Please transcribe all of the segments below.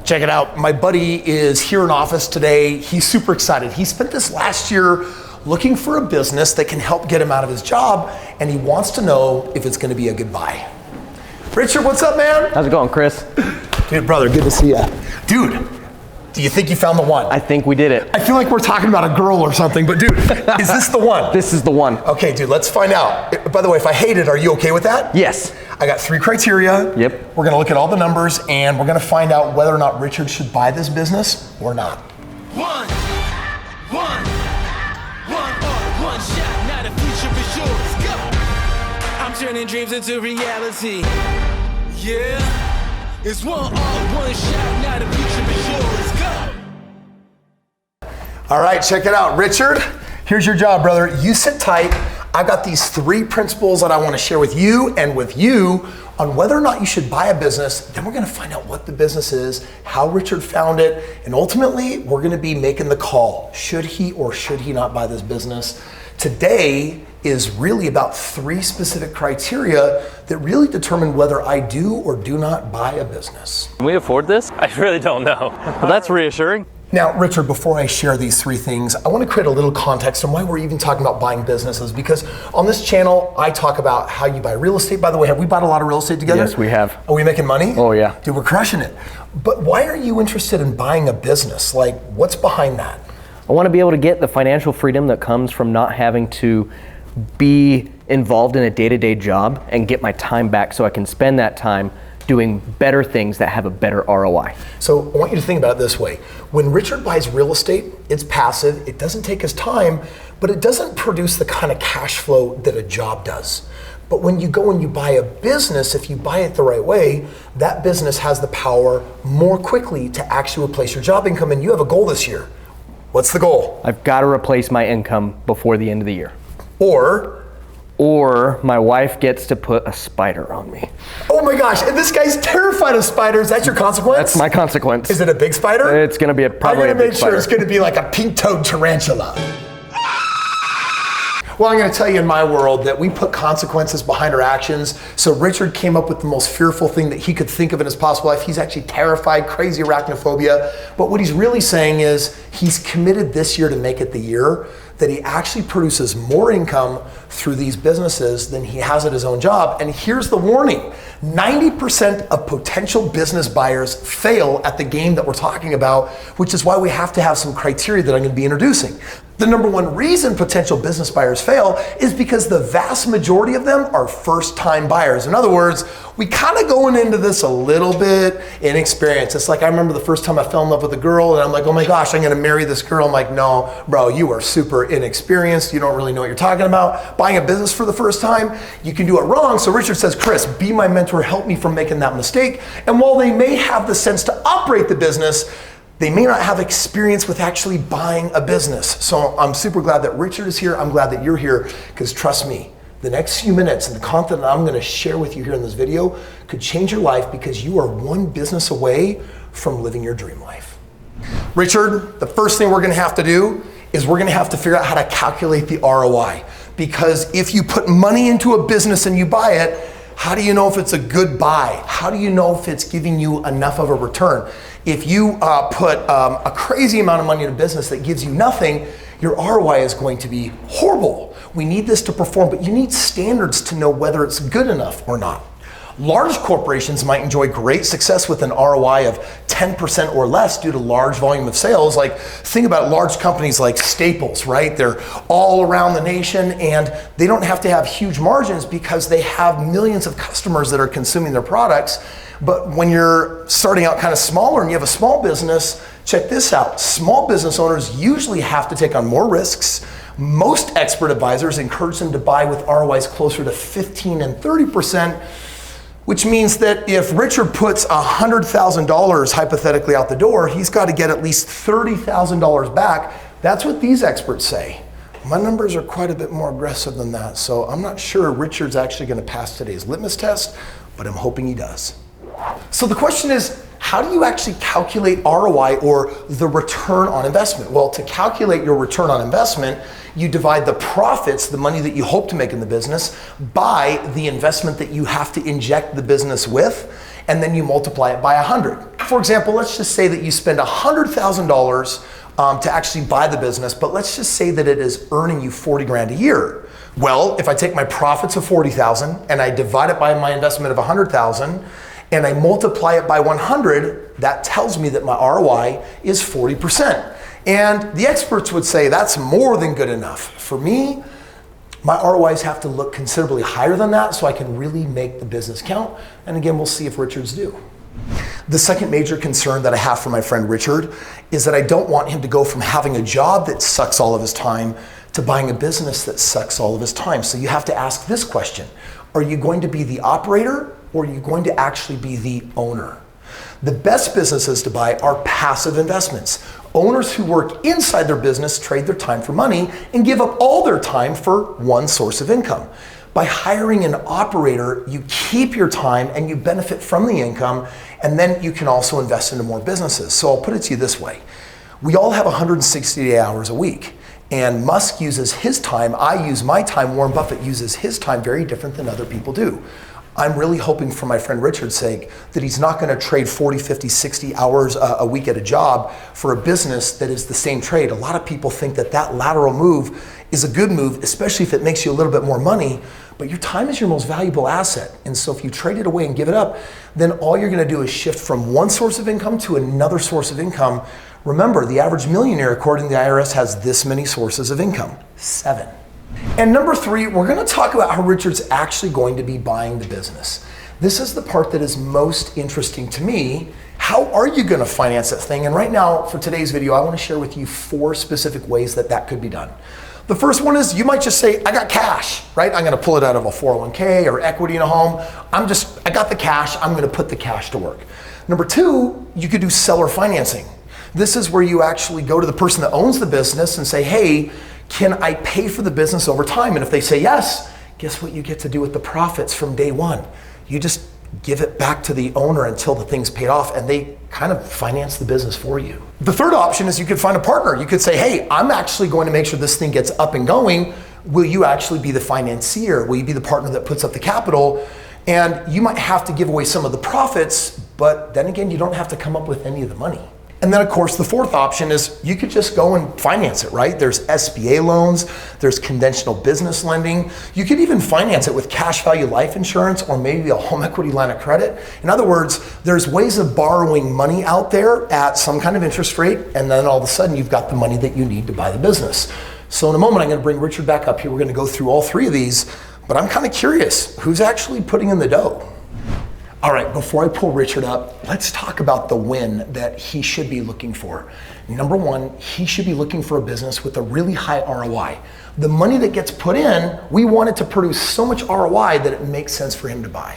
Check it out. My buddy is here in office today. He's super excited. He spent this last year looking for a business that can help get him out of his job, and he wants to know if it's going to be a good buy. Richard, what's up, man? How's it going, Kris? Dude, brother, good to see you. Dude, do you think you found the one? I think we did it. I feel like we're talking about a girl or something, but dude, is this the one? This is the one. Okay, dude, let's find out. By the way, if I hate it, are you okay with that? Yes. I got 3 criteria. Yep. We're gonna look at all the numbers and we're gonna find out whether or not Richard should buy this business or not. One shot, now the future is yours. Go! I'm turning dreams into reality. Yeah, it's one shot, now the future is yours. Go! All right, check it out. Richard, here's your job, brother. You sit tight. I've got these 3 principles that I want to share with you and with you on whether or not you should buy a business. Then we're going to find out what the business is, how Richard found it, and ultimately we're going to be making the call. Should he or should he not buy this business? Today is really about 3 specific criteria that really determine whether I do or do not buy a business. Can we afford this? I really don't know. Well, that's reassuring. Now, Richard, before I share these 3 things, I want to create a little context on why we're even talking about buying businesses, because on this channel, I talk about how you buy real estate. By the way, have we bought a lot of real estate together? Yes, we have. Are we making money? Oh, yeah. Dude, we're crushing it. But why are you interested in buying a business? Like, what's behind that? I want to be able to get the financial freedom that comes from not having to be involved in a day-to-day job and get my time back so I can spend that time doing better things that have a better ROI. So I want you to think about it this way. When Richard buys real estate, it's passive, it doesn't take his time, but it doesn't produce the kind of cash flow that a job does. But when you go and you buy a business, if you buy it the right way, that business has the power more quickly to actually replace your job income, and you have a goal this year. What's the goal? I've got to replace my income before the end of the year. Or my wife gets to put a spider on me. oh my gosh, and this guy's terrified of spiders. That's your consequence? That's my consequence. Is it a big spider? It's going to be probably a big spider. I'm going to make sure it's going to be like a pink-toed tarantula. Well, I'm going to tell you in my world that we put consequences behind our actions. So Richard came up with the most fearful thing that he could think of in his possible life. He's actually terrified, crazy arachnophobia. But what he's really saying is he's committed this year to make it the year that he actually produces more income through these businesses than he has at his own job. And here's the warning. 90% of potential business buyers fail at the game that we're talking about, which is why we have to have some criteria that I'm going to be introducing. The number 1 reason potential business buyers fail is because the vast majority of them are first-time buyers. In other words, we kind of going into this a little bit inexperienced. It's like I remember the first time I fell in love with a girl and I'm like, oh my gosh, I'm going to marry this girl. I'm like, no, bro, you are super inexperienced. You don't really know what you're talking about. Buying a business for the first time, you can do it wrong. So Richard says, Kris, be my mentor, help me from making that mistake. And while they may have the sense to operate the business, they may not have experience with actually buying a business. So I'm super glad that Richard is here. I'm glad that you're here, because trust me, the next few minutes and the content that I'm going to share with you here in this video could change your life, because you are one business away from living your dream life. Richard, the first thing we're going to have to do is we're going to have to figure out how to calculate the ROI. Because if you put money into a business and you buy it, how do you know if it's a good buy? How do you know if it's giving you enough of a return? If you put a crazy amount of money in a business that gives you nothing, your ROI is going to be horrible. We need this to perform, but you need standards to know whether it's good enough or not. Large corporations might enjoy great success with an ROI of 10% or less due to large volume of sales. Like, think about large companies like Staples, right? They're all around the nation and they don't have to have huge margins because they have millions of customers that are consuming their products. But when you're starting out kind of smaller and you have a small business, check this out. Small business owners usually have to take on more risks. Most expert advisors encourage them to buy with ROIs closer to 15 and 30%, which means that if Richard puts $100,000 hypothetically out the door, he's got to get at least $30,000 back. That's what these experts say. My numbers are quite a bit more aggressive than that, so I'm not sure Richard's actually going to pass today's litmus test, but I'm hoping he does. So the question is, how do you actually calculate ROI, or the return on investment? Well, to calculate your return on investment, you divide the profits, the money that you hope to make in the business, by the investment that you have to inject the business with, and then you multiply it by 100. For example, let's just say that you spend $100,000 to actually buy the business, but let's just say that it is earning you 40 grand a year. Well, if I take my profits of 40,000 and I divide it by my investment of 100,000 and I multiply it by 100, that tells me that my ROI is 40%. And the experts would say that's more than good enough. For me, my ROIs have to look considerably higher than that so I can really make the business count. And again, we'll see if Richard's do. The second major concern that I have for my friend Richard is that I don't want him to go from having a job that sucks all of his time to buying a business that sucks all of his time. So you have to ask this question. Are you going to be the operator or are you going to actually be the owner? The best businesses to buy are passive investments. Owners who work inside their business trade their time for money and give up all their time for one source of income. By hiring an operator, you keep your time and you benefit from the income, and then you can also invest into more businesses. So I'll put it to you this way. We all have 160 hours a week, and Musk uses his time, I use my time, Warren Buffett uses his time very different than other people do. I'm really hoping for my friend Richard's sake that he's not going to trade 40, 50, 60 hours a week at a job for a business that is the same trade. A lot of people think that that lateral move is a good move, especially if it makes you a little bit more money, but your time is your most valuable asset. And so if you trade it away and give it up, then all you're going to do is shift from one source of income to another source of income. Remember, the average millionaire, according to the IRS, has this many sources of income, 7. And number 3, we're going to talk about how Richard's actually going to be buying the business. This is the part that is most interesting to me. How are you going to finance that thing? And right now, for today's video, I want to share with you 4 specific ways that that could be done. The first one is you might just say, I got cash, right? I'm going to pull it out of a 401k or equity in a home. I got the cash. I'm going to put the cash to work. Number 2, you could do seller financing. This is where you actually go to the person that owns the business and say, hey, can I pay for the business over time? And if they say yes, guess what you get to do with the profits from day one? You just give it back to the owner until the thing's paid off, and they kind of finance the business for you. The third option is you could find a partner. You could say, hey, I'm actually going to make sure this thing gets up and going. Will you actually be the financier? Will you be the partner that puts up the capital? And you might have to give away some of the profits, but then again, you don't have to come up with any of the money. And then of course, the fourth option is you could just go and finance it, right? There's SBA loans, there's conventional business lending. You could even finance it with cash value life insurance or maybe a home equity line of credit. In other words, there's ways of borrowing money out there at some kind of interest rate, and then all of a sudden you've got the money that you need to buy the business. So in a moment, I'm gonna bring Richard back up here. We're gonna go through all 3 of these, but I'm kind of curious, who's actually putting in the dough? All right, before I pull Richard up, let's talk about the win that he should be looking for. Number 1, he should be looking for a business with a really high ROI. The money that gets put in, we want it to produce so much ROI that it makes sense for him to buy.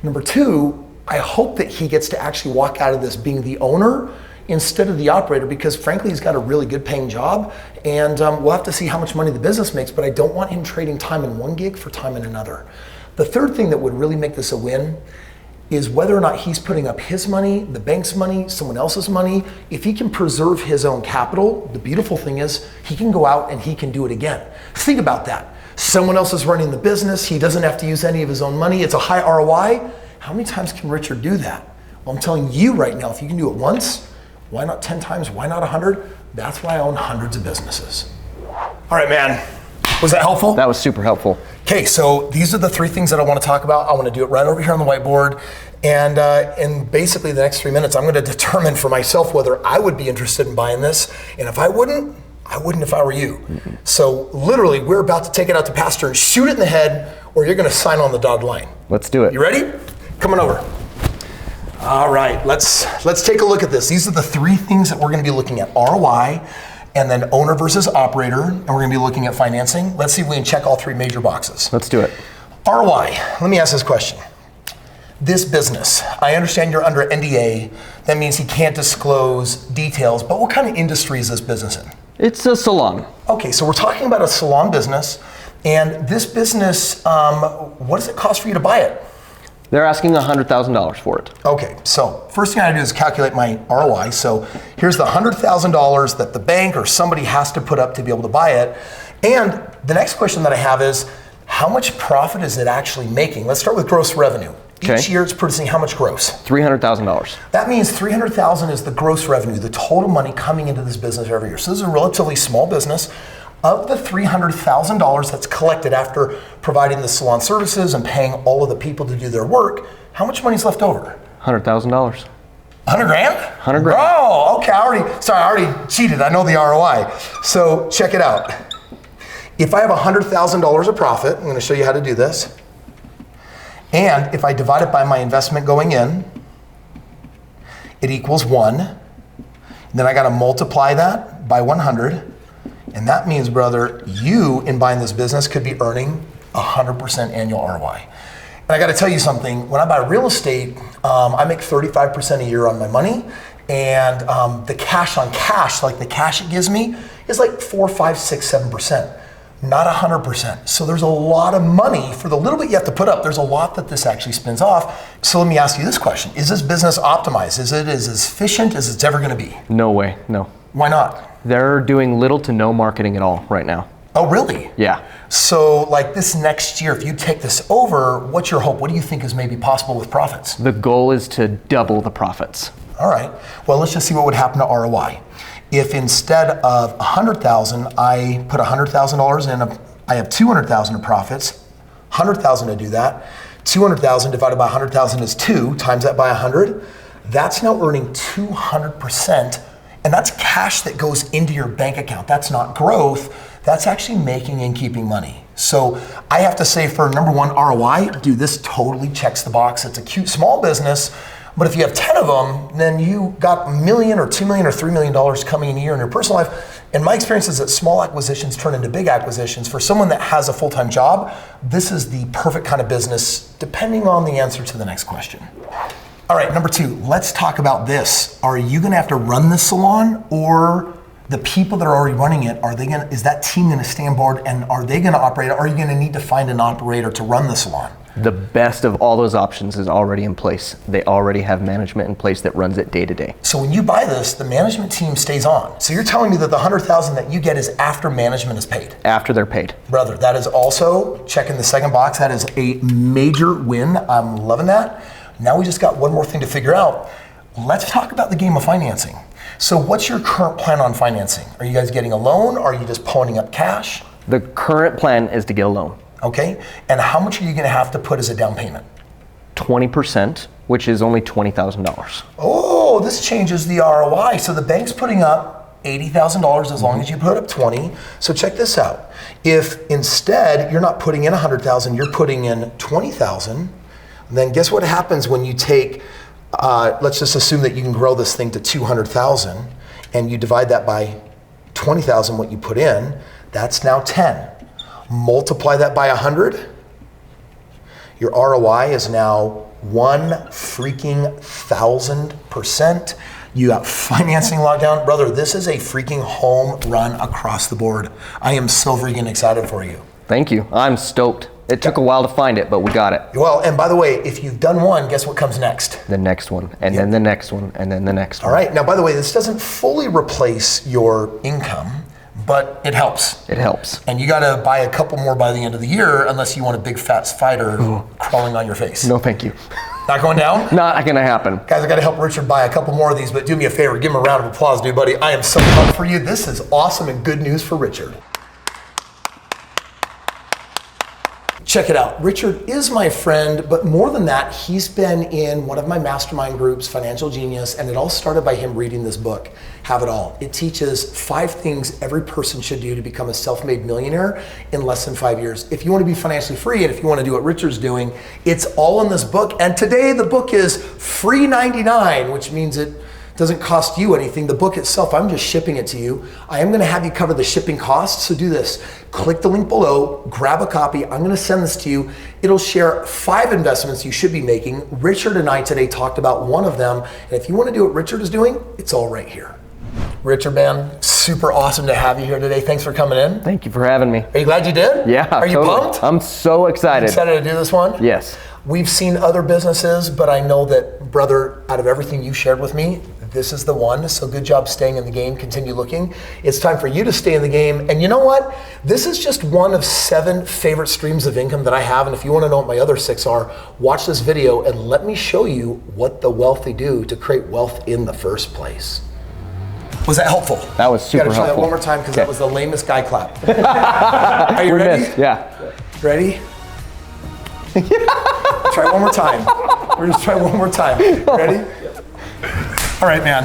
Number 2, I hope that he gets to actually walk out of this being the owner instead of the operator, because frankly, he's got a really good paying job, and we'll have to see how much money the business makes, but I don't want him trading time in one gig for time in another. The third thing that would really make this a win is whether or not he's putting up his money, the bank's money, someone else's money. If he can preserve his own capital, the beautiful thing is he can go out and he can do it again. Think about that. Someone else is running the business. He doesn't have to use any of his own money. It's a high ROI. How many times can Richard do that? Well, I'm telling you right now, if you can do it once, why not 10 times? Why not 100? That's why I own hundreds of businesses. All right, man. Was that helpful? That was super helpful. Okay, so these are the 3 things that I want to talk about. I want to do it right over here on the whiteboard. And in basically the next 3 minutes, I'm going to determine for myself whether I would be interested in buying this. And if I wouldn't if I were you. Mm-hmm. So literally, we're about to take it out to pasture and shoot it in the head, or you're going to sign on the dotted line. Let's do it. You ready? Come on over. All right, let's take a look at this. These are the 3 things that we're going to be looking at. ROI, and then owner versus operator, and we're gonna be looking at financing. Let's see if we can check all 3 major boxes. Let's do it. ROI, let me ask this question. This business, I understand you're under NDA, that means he can't disclose details, but what kind of industry is this business in? It's a salon. Okay, so we're talking about a salon business, and this business, what does it cost for you to buy it? They're asking $100,000 for it. Okay, so first thing I do is calculate my ROI. So here's the $100,000 that the bank or somebody has to put up to be able to buy it. And the next question that I have is, how much profit is it actually making? Let's start with gross revenue. Okay. Each year it's producing how much gross? $300,000. That means $300,000 is the gross revenue, the total money coming into this business every year. So this is a relatively small business. Of the $300,000 that's collected after providing the salon services and paying all of the people to do their work, how much money is left over? $100,000. 100 grand? 100 grand. Oh, okay, I already cheated. I know the ROI. So check it out. If I have $100,000 of profit, I'm gonna show you how to do this. And if I divide it by my investment going in, it equals 1. Then I gotta multiply that by 100. And that means, brother, you in buying this business could be earning 100% annual ROI. And I gotta tell you something, when I buy real estate, I make 35% a year on my money. And the cash on cash, like the cash it gives me, is like 4, 5, 6, 7%. Not 100%. So there's a lot of money for the little bit you have to put up. There's a lot that this actually spins off. So let me ask you this question. Is this business optimized? Is it as efficient as it's ever gonna be? No way, no. Why not? They're doing little to no marketing at all right now. Oh, really? Yeah. So like this next year, if you take this over, what's your hope? What do you think is maybe possible with profits? The goal is to double the profits. All right, well, let's just see what would happen to ROI. If instead of 100,000, I put $100,000 in, I have 200,000 of profits, 100,000 to do that. 200,000 divided by 100,000 is 2, times that by 100. That's now earning 200%, and that's cash that goes into your bank account. That's not growth, that's actually making and keeping money. So I have to say for number one, ROI, dude, this totally checks the box. It's a cute small business, but if you have 10 of them, then you got $1 million or $2 million or $3 million coming in a year in your personal life. And my experience is that small acquisitions turn into big acquisitions. For someone that has a full-time job, this is the perfect kind of business, depending on the answer to the next question. All right, number 2, let's talk about this. Are you gonna have to run this salon, or the people that are already running it, is that team gonna stay on board and are they gonna operate? Are you gonna need to find an operator to run the salon? The best of all those options is already in place. They already have management in place that runs it day to day. So when you buy this, the management team stays on. So you're telling me that the 100,000 that you get is after management is paid? After they're paid. Brother, that is also, checking the second box, that is a major win. I'm loving that. Now we just got one more thing to figure out. Let's talk about the game of financing. So what's your current plan on financing? Are you guys getting a loan? Or are you just ponying up cash? The current plan is to get a loan. Okay, and how much are you gonna have to put as a down payment? 20%, which is only $20,000. Oh, this changes the ROI. So the bank's putting up $80,000 as long as you put up 20. So check this out. If instead you're not putting in 100,000, you're putting in 20,000, then guess what happens when you take, let's just assume that you can grow this thing to 200,000 and you divide that by 20,000, what you put in, that's now 10. Multiply that by 100, your ROI is now 1,000%. You got financing locked down. Brother, this is a freaking home run across the board. I am so freaking excited for you. Thank you, I'm stoked. It took a while to find it, but we got it. Well, and by the way, if you've done one, guess what comes next? The next one, and then the next one, and then the next one. All right, now by the way, this doesn't fully replace your income, but it helps. It helps. And you gotta buy a couple more by the end of the year, unless you want a big fat spider crawling on your face. No, thank you. Not going down? Not gonna happen. Guys, I gotta help Richard buy a couple more of these, but do me a favor, give him a round of applause, dude, buddy. I am so pumped for you. This is awesome and good news for Richard. Check it out. Richard is my friend, but more than that, he's been in one of my mastermind groups, Financial Genius, and it all started by him reading this book, Have It All. It teaches 5 things every person should do to become a self-made millionaire in less than 5 years. If you want to be financially free and if you want to do what Richard's doing, it's all in this book. And today the book is free 99, which means it doesn't cost you anything. The book itself, I'm just shipping it to you. I am going to have you cover the shipping costs, so do this. Click the link below, grab a copy. I'm going to send this to you. It'll share 5 investments you should be making. Richard and I today talked about one of them, and if you want to do what Richard is doing, it's all right here. Richard, man, super awesome to have you here today. Thanks for coming in. Thank you for having me. Are you glad you did? Yeah, Are you totally. pumped? I'm so excited. Excited to do this one? Yes. We've seen other businesses, but I know that, brother, out of everything you shared with me, this is the one. So good job staying in the game. Continue looking. It's time for you to stay in the game. And you know what? This is just one of 7 favorite streams of income that I have. And if you want to know what my other 6 are, watch this video and let me show you what the wealthy do to create wealth in the first place. Was that helpful? That was super Gotta try helpful. that one more time because that was the lamest guy clap. Are you We ready? missed, yeah. Ready? Try one more time. We're gonna try one more time. Ready? All right, man.